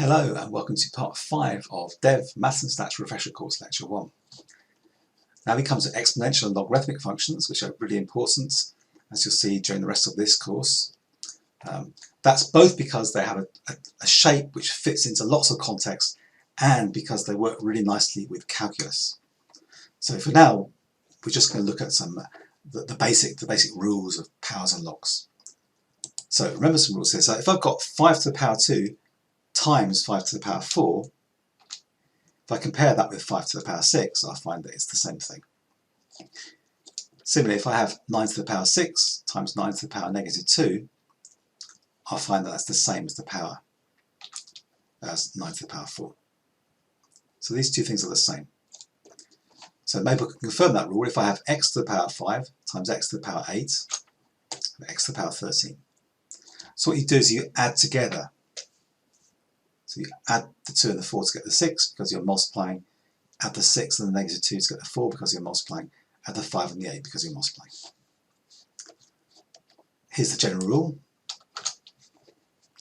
Hello and welcome to part 5 of Dev Maths and Stats Refresher Course Lecture 1. Now we come to exponential and logarithmic functions, which are really important, as you'll see during the rest of this course. That's both because they have a shape which fits into lots of contexts and because they work really nicely with calculus. So for now, we're just going to look at the basic rules of powers and logs. So remember some rules here. So if I've got 5 to the power 2 times 5 to the power 4, if I compare that with 5 to the power 6, I'll find that it's the same thing. Similarly, if I have 9 to the power 6 times 9 to the power negative 2, I'll find that that's the same as 9 to the power 4. So these two things are the same. So maybe we can confirm that rule if I have x to the power 5 times x to the power 8, and x to the power 13. So what you do is you add together. So you add the 2 and the 4 to get the 6 because you're multiplying, add the 6 and the negative 2 to get the 4 because you're multiplying, add the 5 and the 8 because you're multiplying. Here's the general rule.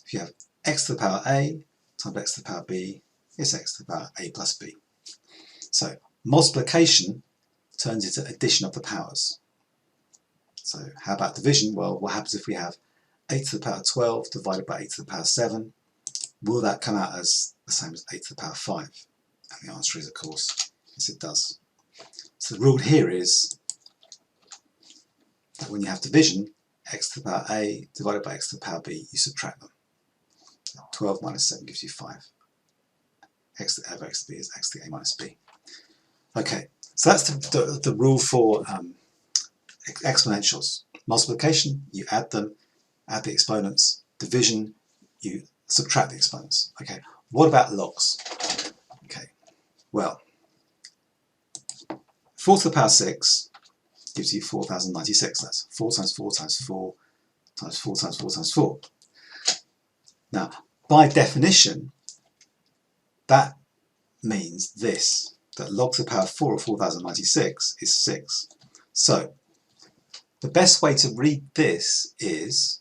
If you have x to the power a times x to the power b, it's x to the power a plus b. So multiplication turns into addition of the powers. So how about division? Well, what happens if we have 8 to the power 12 divided by 8 to the power 7? Will that come out as the same as 8 to the power 5? And the answer is, of course, yes it does. So the rule here is that when you have division, x to the power a divided by x to the power b, you subtract them. 12 minus 7 gives you 5. X to the x to b is x to the a minus b. Okay, so that's the rule for exponentials. Multiplication, you add them, add the exponents. Division, you subtract the exponents. Okay, what about logs? Okay, well, 4 to the power 6 gives you 4096. That's 4 times 4 times 4 times 4 times 4 times 4. Now, by definition, that means this, that log to the power 4 of 4096 is 6. So, the best way to read this is,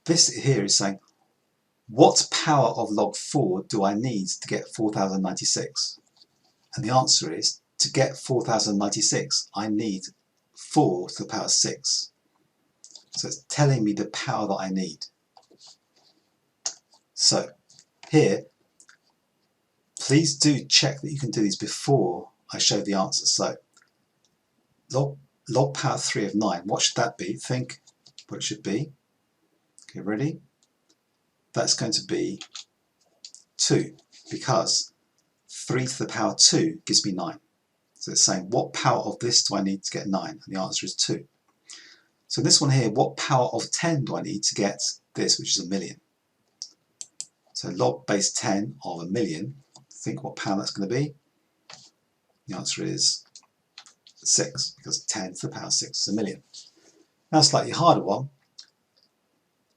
this here is saying, what power of log 4 do I need to get 4096? And the answer is, to get 4096, I need 4 to the power 6. So it's telling me the power that I need. So here, please do check that you can do these before I show the answer. So log power 3 of 9, what should that be? Think what it should be. Okay, ready? That's going to be 2, because 3 to the power 2 gives me 9. So it's saying, what power of this do I need to get 9? And the answer is 2. So this one here, what power of 10 do I need to get this, which is 1,000,000? So log base 10 of 1,000,000, think what power that's going to be. The answer is 6, because 10 to the power 6 is 1,000,000. Now a slightly harder one,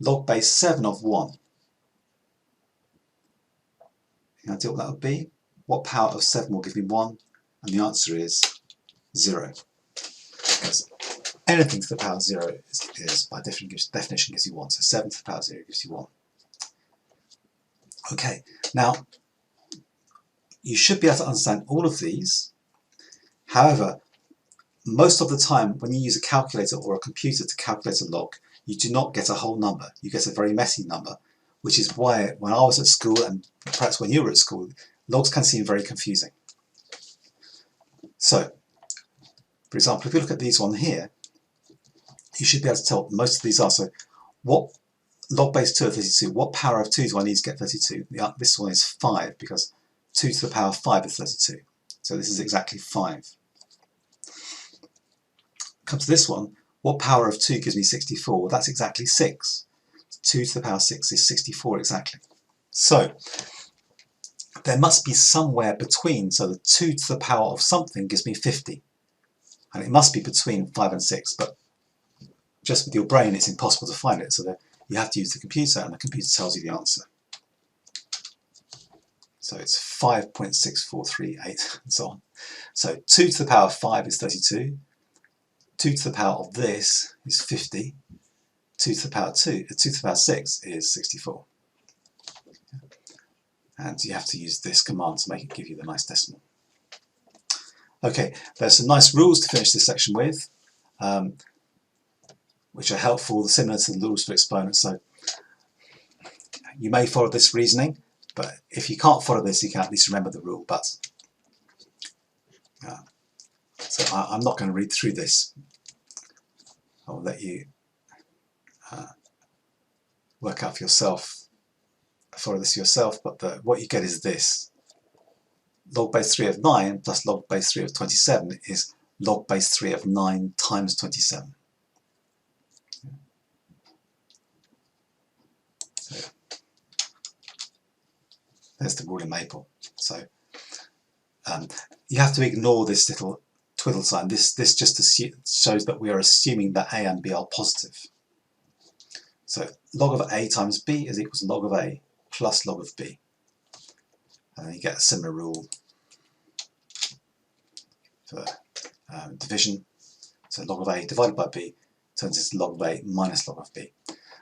log base 7 of 1. Any idea what that would be? What power of 7 will give me 1? And the answer is 0. Because anything to the power 0 is by definition gives you 1. So 7 to the power 0 gives you 1. Okay, now you should be able to understand all of these. However, most of the time when you use a calculator or a computer to calculate a log, you do not get a whole number. You get a very messy number, which is why when I was at school, and perhaps when you were at school, logs can seem very confusing. So, for example, if you look at these one here, you should be able to tell what most of these are. So, what log base 2 of 32, what power of 2 do I need to get 32? This one is 5, because 2 to the power 5 is 32. So this is exactly 5. Come to this one, what power of 2 gives me 64? Well, that's exactly 6. 2 to the power 6 is 64 exactly. So, there must be somewhere between, so the 2 to the power of something gives me 50. And it must be between 5 and 6, but just with your brain it's impossible to find it, so that you have to use the computer, and the computer tells you the answer. So it's 5.6438 and so on. So 2 to the power of 5 is 32, 2 to the power of this is 50, 2 to the power 6 is 64. and you have to use this command to make it give you the nice decimal. Okay, there's some nice rules to finish this section with, which are helpful, similar to the rules for exponents. So you may follow this reasoning, but if you can't follow this, you can at least remember the rule. But so I'm not going to read through this. I'll let you work out for yourself, follow this yourself. But what you get is this: log base 3 of 9 plus log base 3 of 27 is log base 3 of 9 times 27. So there's the rule in Maple. So you have to ignore this little twiddle sign. This just shows that we are assuming that A and B are positive. So log of A times B is equal to log of A plus log of B. And then you get a similar rule for division. So log of A divided by B turns into log of A minus log of B.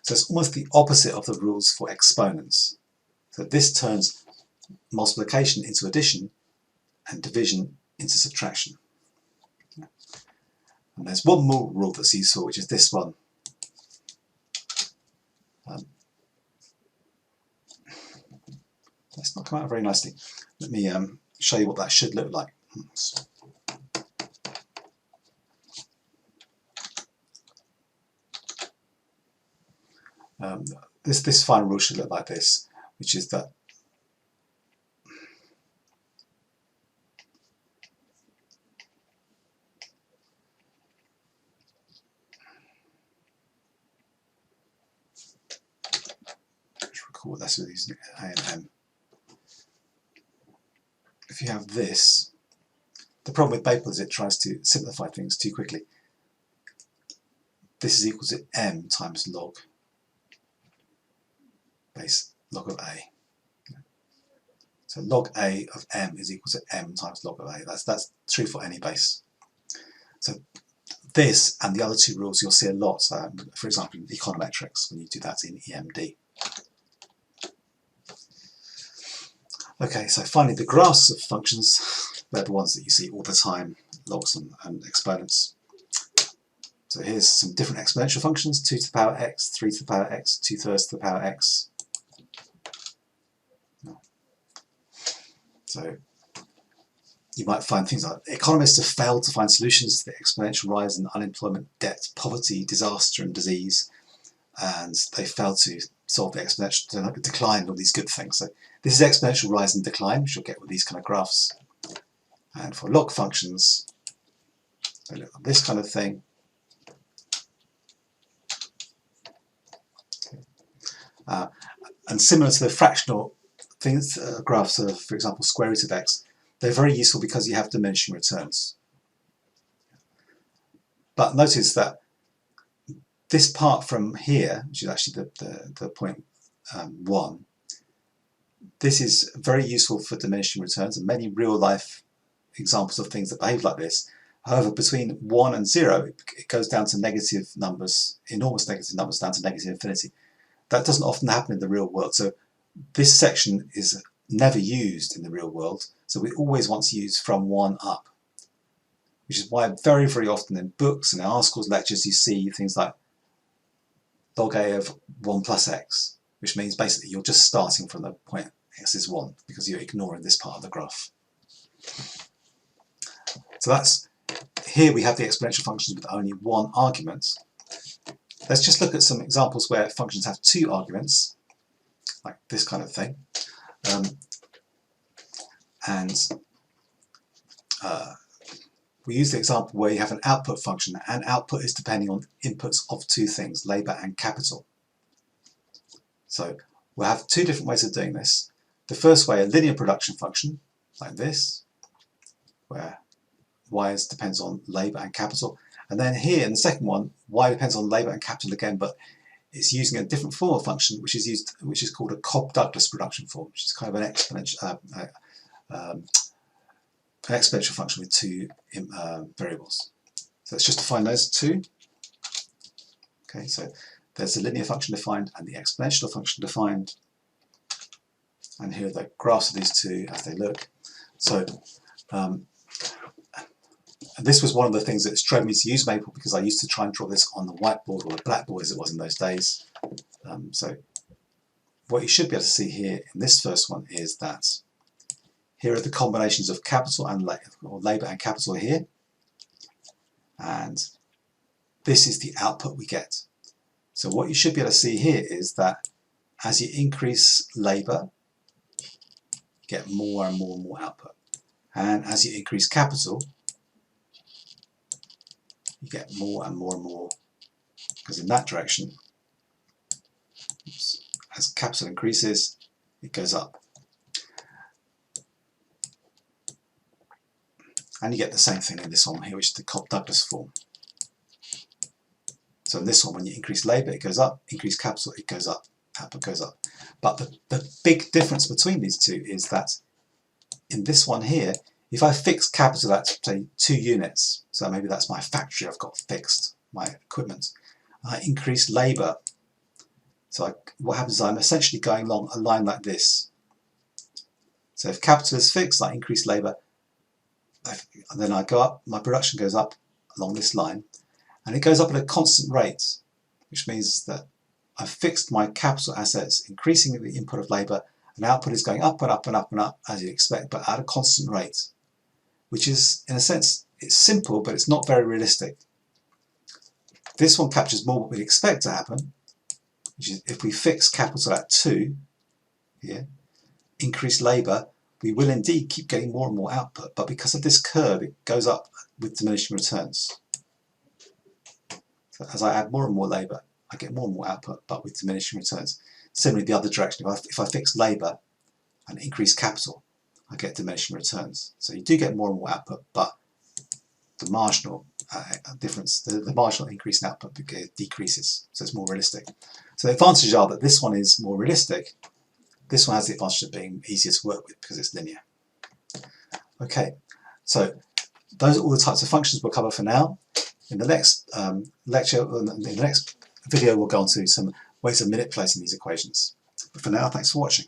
So it's almost the opposite of the rules for exponents. So this turns multiplication into addition and division into subtraction. And there's one more rule that's useful, which is this one. That's not come out very nicely. Let me show you what that should look like. This final rule should look like this, which is that record this with using A and M. If you have this, the problem with Maple is it tries to simplify things too quickly. This is equal to M times log base log of A. So log A of M is equal to M times log of A. That's true for any base. So this and the other two rules you'll see a lot, for example in econometrics when you do that in EMD. Okay, so finally the graphs of functions, they're the ones that you see all the time, logs and exponents. So here's some different exponential functions: 2 to the power x, 3 to the power x, 2/3 to the power x. So you might find things like economists have failed to find solutions to the exponential rise in unemployment, debt, poverty, disaster and disease, and they failed to solve the exponential decline and all these good things. So this is exponential rise and decline, which you'll get with these kind of graphs. And for log functions, they look like this kind of thing. And similar to the fractional things, graphs of, for example, square root of x, they're very useful because you have diminishing returns. But notice that this part from here, which is actually the point 1, this is very useful for diminishing returns, and many real-life examples of things that behave like this. However, between 1 and 0, it goes down to negative numbers, enormous negative numbers, down to negative infinity. That doesn't often happen in the real world, so this section is never used in the real world, so we always want to use from 1 up, which is why very, very often in books and in articles, lectures, you see things like log A of 1 plus x, which means basically you're just starting from the point x is 1 because you're ignoring this part of the graph. So that's, here we have the exponential functions with only one argument. Let's just look at some examples where functions have 2 arguments, like this kind of thing. We use the example where you have an output function, and output is depending on inputs of 2 things, labour and capital. So we'll have 2 different ways of doing this. The first way, a linear production function, like this, where y depends on labour and capital. And then here in the second one, y depends on labour and capital again, but it's using a different form of function, which is called a Cobb-Douglas production form, which is kind of an exponential function with 2 variables. So let's just define those 2. Okay, so there's the linear function defined and the exponential function defined. And here are the graphs of these two as they look. So this was one of the things that drove me to use Maple, because I used to try and draw this on the whiteboard, or the blackboard as it was in those days. So what you should be able to see here in this first one is that here are the combinations of capital and labour and capital here, and this is the output we get. So what you should be able to see here is that as you increase labour, you get more and more and more output, and as you increase capital, you get more and more and more, because in that direction, as capital increases, it goes up. And you get the same thing in this one here, which is the Cobb-Douglas form. So in this one, when you increase labour, it goes up, increase capital, it goes up, output goes up. But the big difference between these two is that in this one here, if I fix capital at, say, 2 units, so maybe that's my factory I've got fixed, my equipment, I increase labour. So what happens is I'm essentially going along a line like this. So if capital is fixed, I increase labour, and then I go up, my production goes up along this line, and it goes up at a constant rate, which means that I've fixed my capital assets, increasing the input of labour, and output is going up and up and up and up, as you'd expect, but at a constant rate, which is, in a sense, it's simple, but it's not very realistic. This one captures more what we'd expect to happen, which is if we fix capital at 2 here, increase labour, we will indeed keep getting more and more output, but because of this curve, it goes up with diminishing returns. So as I add more and more labour, I get more and more output, but with diminishing returns. Similarly, the other direction, if I fix labour and increase capital, I get diminishing returns. So you do get more and more output, but the marginal difference, the marginal increase in output decreases, so it's more realistic. So the advantages are that this one is more realistic. This one has the advantage of being easier to work with because it's linear. Okay, so those are all the types of functions we'll cover for now. In the next lecture, in the next video, we'll go on to some ways of manipulating these equations. But for now, thanks for watching.